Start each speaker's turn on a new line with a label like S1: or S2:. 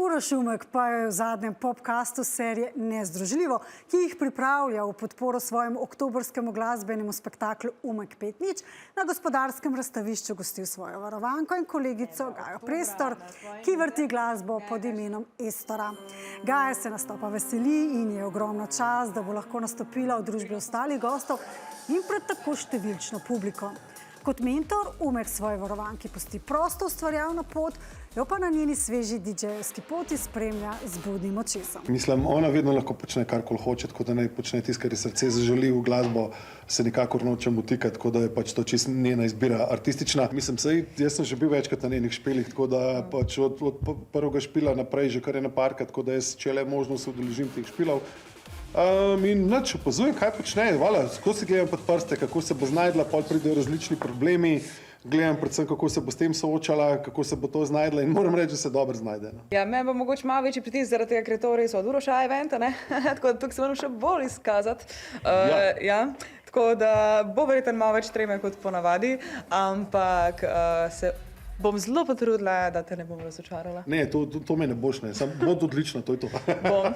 S1: Uroš Umek pa je v zadnjem podcastu serije Nezdružljivo, ki jih pripravlja v podporo svojemu oktobrskemu glasbenemu spektaklu Umek 5:0, na Gospodarskem razstavišču gostil svojo varovanko in kolegico Gajo Prestor, ki vrti glasbo pod imenom Estora. Gaja se nastopa veseli in je ogromna čast, da bo lahko nastopila v družbi ostalih gostov in pred tako številčno publiko. Kot mentor Umek svoje varovanki pusti prosto ustvarjalno pot, jo pa na njeni sveži DJ-evski poti spremlja z budnim očesom.
S2: Mislim, ona vedno lahko počne karkoli hoče, tako da naj počne tisto, kar je srce zaželi v glasbo, se nikakor nočem vtikati, tako da je pač to čisto njena izbira artistična. Mislim, jaz sem že bil večkrat na njenih špilih, tako da pač od prvega špila naprej že kar je naparka, tako da jaz, če le možno, se udeležim teh špilov. In nič opazujem, kaj počne, skozi gledam pod prste, kako se bo znajdla, pol pridejo različni problemi, gledam predvsem, kako se bo s tem soočala, kako se bo to znajdla in moram reči, da se dobro znajde.
S3: Ja, meni bo mogoče malo večji pritisk zaradi tega, ker je to res od Uroša eventa, ne? Tako da tukaj se moram še bolj izkazati. Ja. Tako da bo verjetno malo več treme kot ponavadi, ampak se bom zelo potrudila, da te ne bom razočarala.
S2: Ne, to me ne boš, ne, samo bod odlično, to je to.
S3: Bom.